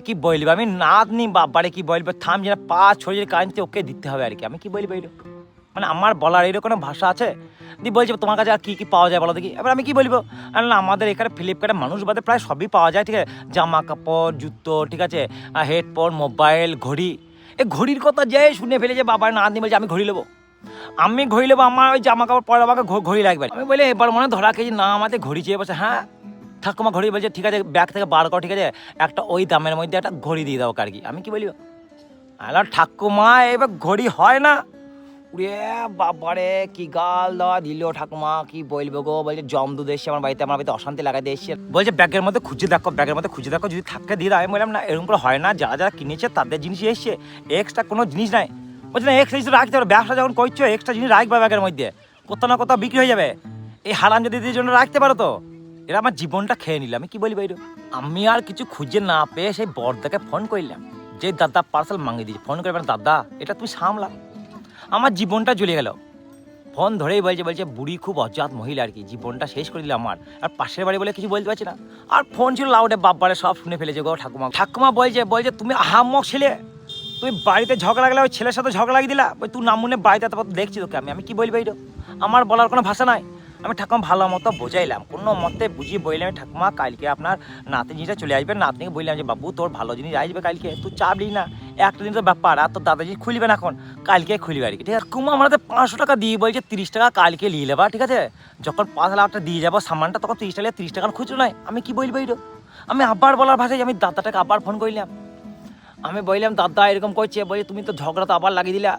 কি বলবো, আমি নাতনি বাবারে কি বলবো, থাম যেন পা ছড়িয়ে কাঁদতে ওকে দিতে হবে আর কি। আমি কি বলবো এরকম, মানে আমার বলার এরকম ভাষা আছে? দি বলছে তোমার কাছে আর কি পাওয়া যায় বলো দেখি। এবার আমি কি বলবো, আর না আমাদের এখানে ফ্লিপকার্টে মানুষ বাদে প্রায় সবই পাওয়া যায়, ঠিক আছে, জামা কাপড় জুতো, ঠিক আছে, হেডফোন মোবাইল ঘড়ি। এই ঘড়ির কথা যে শুনে ফেলেছে বাবার নাতনি, বলছে আমি ঘড়ি নেবো। আমি ঘড়ি নেবো, আমার ওই জামা কাপড় পরে আমাকে ঘড়ি লাগবে। আমি বলি এবার মনে ধরা খেয়েছি না, আমাদের ঘড়ি চেয়ে বসে। হ্যাঁ ঠাকুমা ঘড়ি, বলছে ঠিক আছে ব্যাগ থেকে বার করো, ঠিক আছে, একটা ওই দামের মধ্যে একটা ঘড়ি দিয়ে দাও আর কি। আমি কি বলবো, আলা ঠাকুমা এবার ঘড়ি হয় না। উড়ে বাবারে কি গাল দেওয়া দিল ঠাকুমা, কি বলবো গো। বলছে জম দুধ এসছে আমার বাড়িতে অশান্তি লাগাতে এসছে। বলছে ব্যাগের মধ্যে খুঁজে দেখো যদি থাকে দিয়ে দাও। আমি বললাম না এরকম করে হয় না, যারা কিনেছে তাদের জিনিস এসছে, এক্সট্রা কোনো জিনিস নাই। বলছে না এক্সট্রা জিনিস রাখতে পারো, ব্যবসা যখন করছো এক্সট্রা জিনিস রাখবে ব্যাগের মধ্যে, কোথাও না কোথাও বিক্রি হয়ে যাবে। এই হারাম দিদির জন্য রাখতে পারো তো। এরা আমার জীবনটা খেয়ে নিল। আমি কি বলবো এরকম। আমি আর কিছু খুঁজে না পেয়ে সেই বড়দাকে ফোন করলাম, যে দাদা পার্সেল মাঙ্গিয়ে দিয়েছে। ফোন করে দাদা এটা তুমি সামলা, আমার জীবনটা জ্বলে গেল। ফোন ধরেই বলছে বুড়ি খুব অজাত মহিলা আর কি, জীবনটা শেষ করে দিল আমার। আর পাশের বাড়ি বলে কিছু বলতে পারছি না। আর ফোন ছিল লাউডে, বাবারে সব শুনে ফেলেছে গো ঠাকুমা বলছে তুমি আহাম্মক ছেলে, তুই বাড়িতে ঝগড়া লাগলে ওই ছেলের সাথে ঝগড়া লাগিয়ে দিলা, ওই তুই নাম মনে বাড়িতে তারপর দেখছি তোকে। আমি কি বলবো এইটা, আমার বলার কোনো ভাষা নাই। আমি ঠাকুমা ভালো মতো বোঝাইলাম, কোনো মতে বুঝিয়ে বললাম ঠাকুমা কালকে আপনার নাতি জিনিসটা চলে আসবে। নাতনিকে বললাম যে বাবু তোর ভালো জিনিস আসবে কালকে, তুই চাপ নিস না, একটা দিন তোর ব্যাপার, আর তোর দাদা জিনিস খুলবে না এখন, কালকে খুলবে আর কি। ঠিক আছে ঠাকুমা আমাদের 500 টাকা দিয়ে বলছে 30 টাকা কালকে নিয়ে নেবা, ঠিক আছে, যখন 5 লাখ টাকা দিয়ে যাবো সামানটা তখন 30 টাকা 30 টাকা খুচরো নাই। আমি কি বলবো এইটা, আমি আবার বলার ভাষায় আমি দাদাটাকে আবার ফোন করলাম। আমি বললাম দাদা এরকম করছে, বলছে তুমি তো ঝগড়া তো আবার লাগিয়ে দিলা,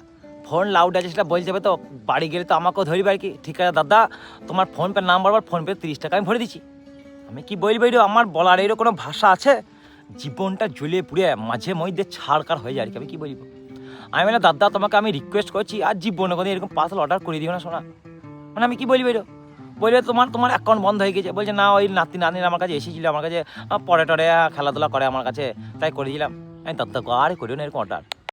ফোন লাউড আছে সেটা বলতে হবে তো, বাড়ি গেলে তো আমাকেও ধরবে আর কি। ঠিক আছে দাদা তোমার ফোনপে নাম্বার, ফোনপে 30 টাকা আমি ভরে দিচ্ছি। আমি কি বলবো এটা, আমার বলার এরকম কোনো ভাষা আছে? জীবনটা জ্বলে পুড়ে মাঝে মধ্যে ছাড়কার হয়ে যায় আর কি। আমি কি বলবো, আমি বললাম দাদা তোমাকে আমি রিকোয়েস্ট করছি আর জীবনে কোনো এরকম পার্সেল অর্ডার করে দিও না শোনা। মানে আমি কি বলবো এটা, বলবে তোমার অ্যাকাউন্ট বন্ধ হয়ে গেছে। বলছে না ওই নাতনি আমার কাছে এসেছিলো, আমার কাছে পরে টরে খেলাধুলা করে আমার কাছে, তাই করে দিলাম। আমি দাদা আর করিও না এরকম অর্ডার।